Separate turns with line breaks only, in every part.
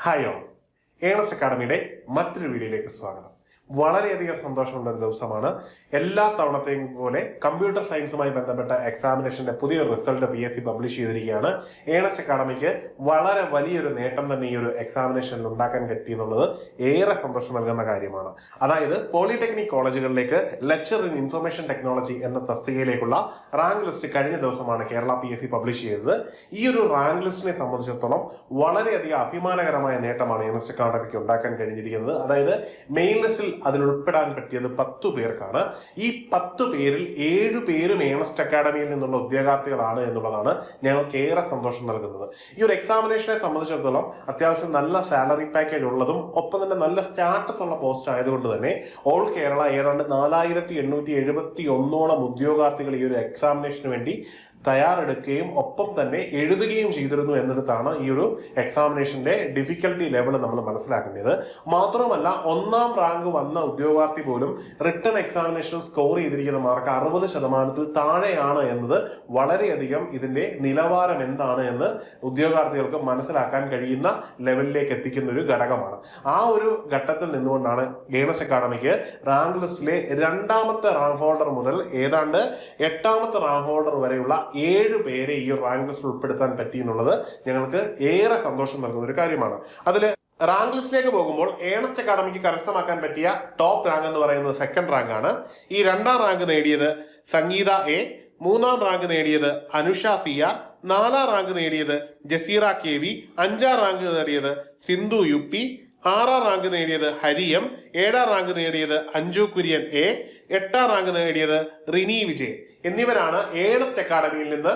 Hi all, Ernest അക്കാഡമിയുടെ മറ്റൊരു വീഡിയോയിലേക്ക് സ്വാഗതം. വളരെയധികം സന്തോഷമുള്ള ഒരു ദിവസമാണ്. എല്ലാ തവണത്തെയും പോലെ കമ്പ്യൂട്ടർ സയൻസുമായി ബന്ധപ്പെട്ട എക്സാമിനേഷന്റെ പുതിയൊരു റിസൾട്ട് PSC പബ്ലിഷ് ചെയ്തിരിക്കുകയാണ്. ഏണസ്റ്റ് അക്കാഡമിക്ക് വളരെ വലിയൊരു നേട്ടം തന്നെ ഈ ഒരു എക്സാമിനേഷനിൽ ഉണ്ടാക്കാൻ പറ്റിയെന്നുള്ളത് ഏറെ സന്തോഷം നൽകുന്ന കാര്യമാണ്. അതായത് പോളിടെക്നിക് കോളേജുകളിലേക്ക് ലെക്ചർ ഇൻ ഇൻഫർമേഷൻ ടെക്നോളജി എന്ന തസ്തികയിലേക്കുള്ള റാങ്ക് ലിസ്റ്റ് കഴിഞ്ഞ ദിവസമാണ് കേരള PSC പബ്ലിഷ് ചെയ്തത്. ഈ ഒരു റാങ്ക് ലിസ്റ്റിനെ സംബന്ധിച്ചിടത്തോളം വളരെയധികം അഭിമാനകരമായ നേട്ടമാണ് ഏണസ്റ്റ് അക്കാഡമിക്ക് ഉണ്ടാക്കാൻ കഴിഞ്ഞിരിക്കുന്നത്. അതായത് മെയിൻ ലിസ്റ്റിൽ അതിൽ ഉൾപ്പെടാൻ പറ്റിയത് 10 പേർക്കാണ്. ഈ 10 പേരിൽ 7 പേരും ഏണസ്റ്റ് അക്കാഡമിയിൽ നിന്നുള്ള ഉദ്യോഗാർത്ഥികളാണ് എന്നുള്ളതാണ് ഞങ്ങൾക്ക് ഏറെ സന്തോഷം നൽകുന്നത്. ഈ ഒരു എക്സാമിനേഷനെ സംബന്ധിച്ചിടത്തോളം അത്യാവശ്യം നല്ല സാലറി പാക്കേജ് ഉള്ളതും ഒപ്പം തന്നെ നല്ല സ്റ്റാറ്റസ് ഉള്ള പോസ്റ്റ് ആയതുകൊണ്ട് തന്നെ ഓൾ കേരള ഏതാണ്ട് 4871 ഉദ്യോഗാർത്ഥികൾ ഈ ഒരു എക്സാമിനേഷന് വേണ്ടി തയ്യാറെടുക്കുകയും ഒപ്പം തന്നെ എഴുതുകയും ചെയ്തിരുന്നു എന്നിടത്താണ് ഈ ഒരു എക്സാമിനേഷന്റെ ഡിഫിക്കൽട്ടി ലെവൽ നമ്മൾ മനസ്സിലാക്കേണ്ടത്. മാത്രമല്ല, 1ാം റാങ്ക് വന്ന ഉദ്യോഗാർത്ഥി പോലും റിട്ടൺ എക്സാമിനേഷൻ സ്കോർ ചെയ്തിരിക്കുന്ന മാർക്ക് 60% താഴെയാണ് എന്നത് വളരെയധികം ഇതിന്റെ നിലവാരം എന്താണ് എന്ന് ഉദ്യോഗാർത്ഥികൾക്ക് മനസ്സിലാക്കാൻ കഴിയുന്ന ലെവലിലേക്ക് എത്തിക്കുന്ന ഒരു ഘടകമാണ്. ആ ഒരു ഘട്ടത്തിൽ നിന്നുകൊണ്ടാണ് ഏണസ്റ്റ് അക്കാഡമിക്ക് റാങ്ക് ലിസ്റ്റിലെ 2ാമത്തെ റാങ്ക് ഹോൾഡർ മുതൽ ഏതാണ്ട് 8ാമത്തെ റാങ്ക് ഹോൾഡർ വരെയുള്ള 7 പേരെ ഈ റാങ്ക് ലിസ്റ്റിൽ ഉൾപ്പെടുത്താൻ പറ്റി എന്നുള്ളത് ഞങ്ങൾക്ക് ഏറെ സന്തോഷം നൽകുന്ന ഒരു കാര്യമാണ്. അതിൽ റാങ്ക് ലിസ്റ്റിലേക്ക് പോകുമ്പോൾ ഏണസ്റ്റ് അക്കാഡമിക്ക് കരസ്ഥമാക്കാൻ പറ്റിയ ടോപ്പ് റാങ്ക് എന്ന് പറയുന്നത് 2nd റാങ്ക് ആണ്. ഈ 2ാം റാങ്ക് നേടിയത് സംഗീത A, 3ാം റാങ്ക് നേടിയത് അനുഷ CR, 4ാം റാങ്ക് നേടിയത് ജസീറ KV, 5ാം റാങ്ക് നേടിയത് സിന്ധു UP, 6ാം റാങ്ക് നേടിയത് ഹരിയം, 7ാം റാങ്ക് നേടിയത് അഞ്ജു കുര്യൻ A, 8ാം റാങ്ക് നേടിയത് റിനി വിജയ് എന്നിവരാണ് ഏണസ്റ്റ് അക്കാഡമിയിൽ നിന്ന്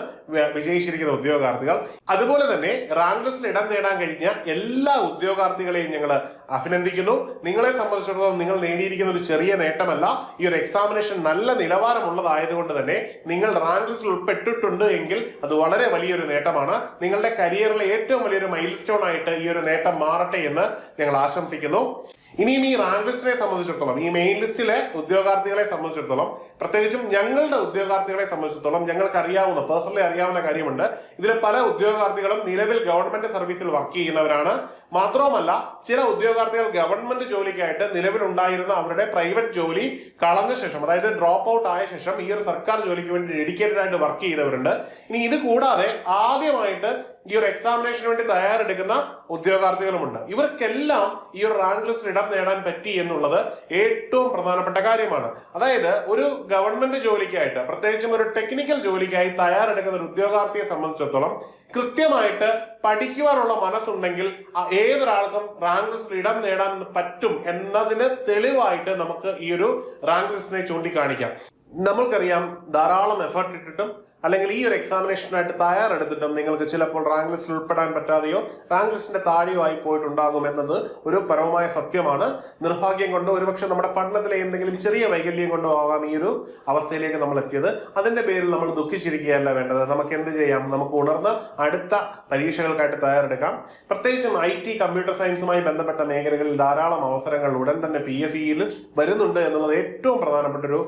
വിജയിച്ചിരിക്കുന്ന ഉദ്യോഗാർത്ഥികൾ. അതുപോലെ തന്നെ റാങ്ക് ലിസ്റ്റിൽ ഇടം നേടാൻ കഴിഞ്ഞ എല്ലാ ഉദ്യോഗാർത്ഥികളെയും ഞങ്ങൾ അഭിനന്ദിക്കുന്നു. നിങ്ങളെ സംബന്ധിച്ചിടത്തോളം നിങ്ങൾ നേടിയിരിക്കുന്ന ഒരു ചെറിയ നേട്ടമല്ല. ഈ ഒരു എക്സാമിനേഷൻ നല്ല നിലവാരമുള്ളതായതുകൊണ്ട് തന്നെ നിങ്ങൾ റാങ്ക് ലിസ്റ്റിൽ ഉൾപ്പെട്ടിട്ടുണ്ട് എങ്കിൽ അത് വളരെ വലിയൊരു നേട്ടമാണ്. നിങ്ങളുടെ കരിയറിലെ ഏറ്റവും വലിയൊരു മൈൽ സ്റ്റോൺ ആയിട്ട് ഈ ഒരു നേട്ടം മാറട്ടെ എന്ന് ഞങ്ങൾ ആശംസിക്കുന്നു. ഇനിയും ഈ റാങ്ക് ലിസ്റ്റിനെ സംബന്ധിച്ചിടത്തോളം, ഈ മെയിൻ ലിസ്റ്റിലെ ഉദ്യോഗാർത്ഥികളെ സംബന്ധിച്ചിടത്തോളം, പ്രത്യേകിച്ചും ഞങ്ങളുടെ ഉദ്യോഗാർത്ഥികളെ സംബന്ധിച്ചിടത്തോളം ഞങ്ങൾക്ക് അറിയാവുന്ന, പേഴ്സണലി അറിയാവുന്ന കാര്യമുണ്ട്. ഇതിലെ പല ഉദ്യോഗാർത്ഥികളും നിലവിൽ ഗവൺമെന്റ് സർവീസിൽ വർക്ക് ചെയ്യുന്നവരാണ്. മാത്രവുമല്ല, ചില ഉദ്യോഗാർത്ഥികൾ ഗവൺമെന്റ് ജോലിക്കായിട്ട് നിലവിലുണ്ടായിരുന്ന അവരുടെ പ്രൈവറ്റ് ജോലി കളഞ്ഞ ശേഷം, അതായത് ഡ്രോപ്പ് ഔട്ട് ആയ ശേഷം ഈ ഒരു സർക്കാർ ജോലിക്ക് വേണ്ടി ഡെഡിക്കേറ്റഡ് ആയിട്ട് വർക്ക് ചെയ്തവരുണ്ട്. ഇനി ഇത് കൂടാതെ ആദ്യമായിട്ട് ഈ ഒരു എക്സാമിനേഷന് വേണ്ടി തയ്യാറെടുക്കുന്ന ഉദ്യോഗാർത്ഥികളുമുണ്ട്. ഇവർക്കെല്ലാം ഈ ഒരു റാങ്ക് ലിസ്റ്റിൽ ഇടം നേടാൻ പറ്റി എന്നുള്ളത് ഏറ്റവും പ്രധാനപ്പെട്ട കാര്യമാണ്. അതായത് ഒരു ഗവൺമെന്റ് ജോലിക്കായിട്ട്, പ്രത്യേകിച്ചും ഒരു ടെക്നിക്കൽ ജോലിക്കായി തയ്യാറെടുക്കുന്ന ഒരു ഉദ്യോഗാർത്ഥിയെ സംബന്ധിച്ചിടത്തോളം കൃത്യമായിട്ട് പഠിക്കുവാനുള്ള മനസ്സുണ്ടെങ്കിൽ ഏതൊരാൾക്കും റാങ്ക് ലിസ്റ്റിൽ ഇടം നേടാൻ പറ്റും എന്നതിന് തെളിവായിട്ട് നമുക്ക് ഈ ഒരു റാങ്ക് ലിസ്റ്റിനെ ചൂണ്ടിക്കാണിക്കാം. നമ്മൾക്കറിയാം, ധാരാളം എഫർട്ട് ഇട്ടിട്ടും അല്ലെങ്കിൽ ഈ ഒരു എക്സാമിനേഷനായിട്ട് തയ്യാറെടുത്തിട്ടും നിങ്ങൾക്ക് ചിലപ്പോൾ റാങ്ക് ലിസ്റ്റിൽ ഉൾപ്പെടാൻ പറ്റാതെയോ റാങ്ക് ലിസ്റ്റിന്റെ താഴെയോ ആയി പോയിട്ടുണ്ടാകും എന്നത് ഒരു പരമമായ സത്യമാണ്. നിർഭാഗ്യം കൊണ്ടോ ഒരുപക്ഷെ നമ്മുടെ പഠനത്തിലെ എന്തെങ്കിലും ചെറിയ വൈകല്യം കൊണ്ടോ ആവാം ഈ ഒരു അവസ്ഥയിലേക്ക് നമ്മൾ എത്തിയത്. അതിന്റെ പേരിൽ നമ്മൾ ദുഃഖിച്ചിരിക്കുകയല്ല വേണ്ടത്. നമുക്ക് എന്ത് ചെയ്യാം? നമുക്ക് ഉണർന്ന് അടുത്ത പരീക്ഷകൾക്കായിട്ട് തയ്യാറെടുക്കാം. പ്രത്യേകിച്ചും IT, കമ്പ്യൂട്ടർ സയൻസുമായി ബന്ധപ്പെട്ട മേഖലകളിൽ ധാരാളം അവസരങ്ങൾ ഉടൻ തന്നെ PSCയിൽ വരുന്നുണ്ട് എന്നുള്ളത് ഏറ്റവും പ്രധാനപ്പെട്ട ഒരു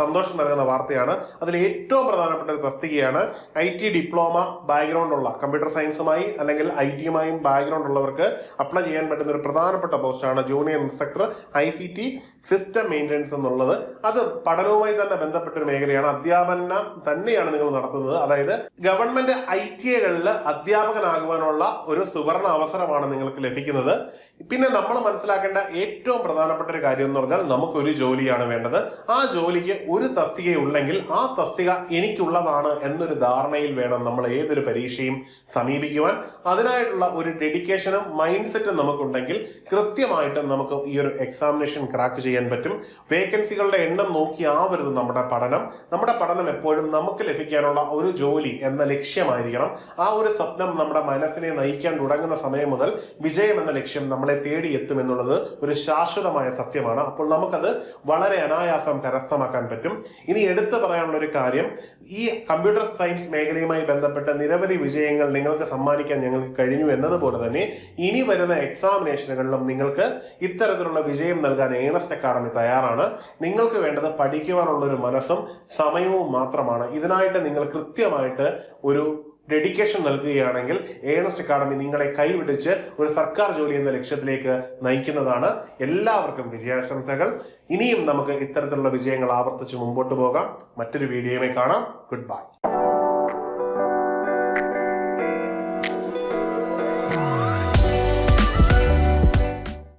സന്തോഷം നൽകുന്ന വാർത്തയാണ്. അതിൽ ഏറ്റവും പ്രധാനപ്പെട്ട ഒരു തസ്തികയാണ് IT ഡിപ്ലോമ ബാക്ക്ഗ്രൗണ്ട് ഉള്ള, കമ്പ്യൂട്ടർ സയൻസുമായി അല്ലെങ്കിൽ IT-യുമായും ബാക്ക്ഗ്രൗണ്ട് ഉള്ളവർക്ക് അപ്ലൈ ചെയ്യാൻ പറ്റുന്ന ഒരു പ്രധാനപ്പെട്ട പോസ്റ്റാണ് junior instructor ICT system maintenance എന്നുള്ളത്. അത് പഠനവുമായി തന്നെ ബന്ധപ്പെട്ട ഒരു മേഖലയാണ്. അധ്യാപനം തന്നെയാണ് നിങ്ങൾ നടത്തുന്നത്. അതായത് ഗവൺമെന്റ് ITA-കളിൽ അധ്യാപകനാകുവാനുള്ള ഒരു സുവർണ അവസരമാണ് നിങ്ങൾക്ക് ലഭിക്കുന്നത്. പിന്നെ നമ്മൾ മനസ്സിലാക്കേണ്ട ഏറ്റവും പ്രധാനപ്പെട്ട ഒരു കാര്യം എന്ന് പറഞ്ഞാൽ, നമുക്കൊരു ജോലിയാണ് വേണ്ടത്. ആ ജോലിക്ക് ഒരു തസ്തികയുള്ളെങ്കിൽ ആ തസ്തിക എനിക്കുള്ളതാണ് എന്നൊരു ധാരണയിൽ വേണം നമ്മൾ ഏതൊരു പരീക്ഷയും സമീപിക്കുവാൻ. അതിനായിട്ടുള്ള ഒരു ഡെഡിക്കേഷനും മൈൻഡ് സെറ്റും നമുക്കുണ്ടെങ്കിൽ കൃത്യമായിട്ട് നമുക്ക് ഈ ഒരു എക്സാമിനേഷൻ ക്രാക്ക് ചെയ്യാൻ പറ്റും. വേക്കൻസികളുടെ എണ്ണം നോക്കി ആവരുത് നമ്മുടെ പഠനം. നമ്മുടെ പഠനം എപ്പോഴും നമുക്ക് ലഭിക്കാനുള്ള ഒരു ജോലി എന്ന ലക്ഷ്യമായിരിക്കണം. ആ ഒരു സ്വപ്നം നമ്മുടെ മനസ്സിനെ നയിക്കാൻ തുടങ്ങുന്ന സമയം മുതൽ വിജയം എന്ന ലക്ഷ്യം നമ്മളെ തേടി എത്തും എന്നുള്ളത് ഒരു ശാശ്വതമായ സത്യമാണ്. അപ്പോൾ നമുക്കത് വളരെ അനായാസം കരസ്ഥമാക്കാൻ പറ്റും. ഇനി എടുത്തു പറയാനുള്ള ഒരു കാര്യം, ഈ കമ്പ്യൂട്ടർ സയൻസ് മേഖലയുമായി ബന്ധപ്പെട്ട നിരവധി വിജയങ്ങൾ നിങ്ങൾക്ക് സമ്മാനിക്കാൻ ഞങ്ങൾക്ക് കഴിഞ്ഞു എന്നതുപോലെ തന്നെ ഇനി വരുന്ന എക്സാമിനേഷനുകളിലും നിങ്ങൾക്ക് ഇത്തരത്തിലുള്ള വിജയം നൽകാൻ ഏണസ്റ്റ് അക്കാഡമി തയ്യാറാണ്. നിങ്ങൾക്ക് വേണ്ടത് പഠിക്കുവാനുള്ള ഒരു മനസ്സും സമയവും മാത്രമാണ്. ഇതിനായിട്ട് നിങ്ങൾ കൃത്യമായിട്ട് ഒരു ഡെഡിക്കേഷൻ നൽകുകയാണെങ്കിൽ ഏണസ്റ്റ് അക്കാഡമി നിങ്ങളെ കൈപിടിച്ച് ഒരു സർക്കാർ ജോലി എന്ന ലക്ഷ്യത്തിലേക്ക് നയിക്കുന്നതാണ്. എല്ലാവർക്കും വിജയാശംസകൾ. ഇനിയും നമുക്ക് ഇത്തരത്തിലുള്ള വിജയങ്ങൾ ആവർത്തിച്ച് മുമ്പോട്ട് പോകാം. മറ്റൊരു വീഡിയോയുമായി കാണാം. Good bye.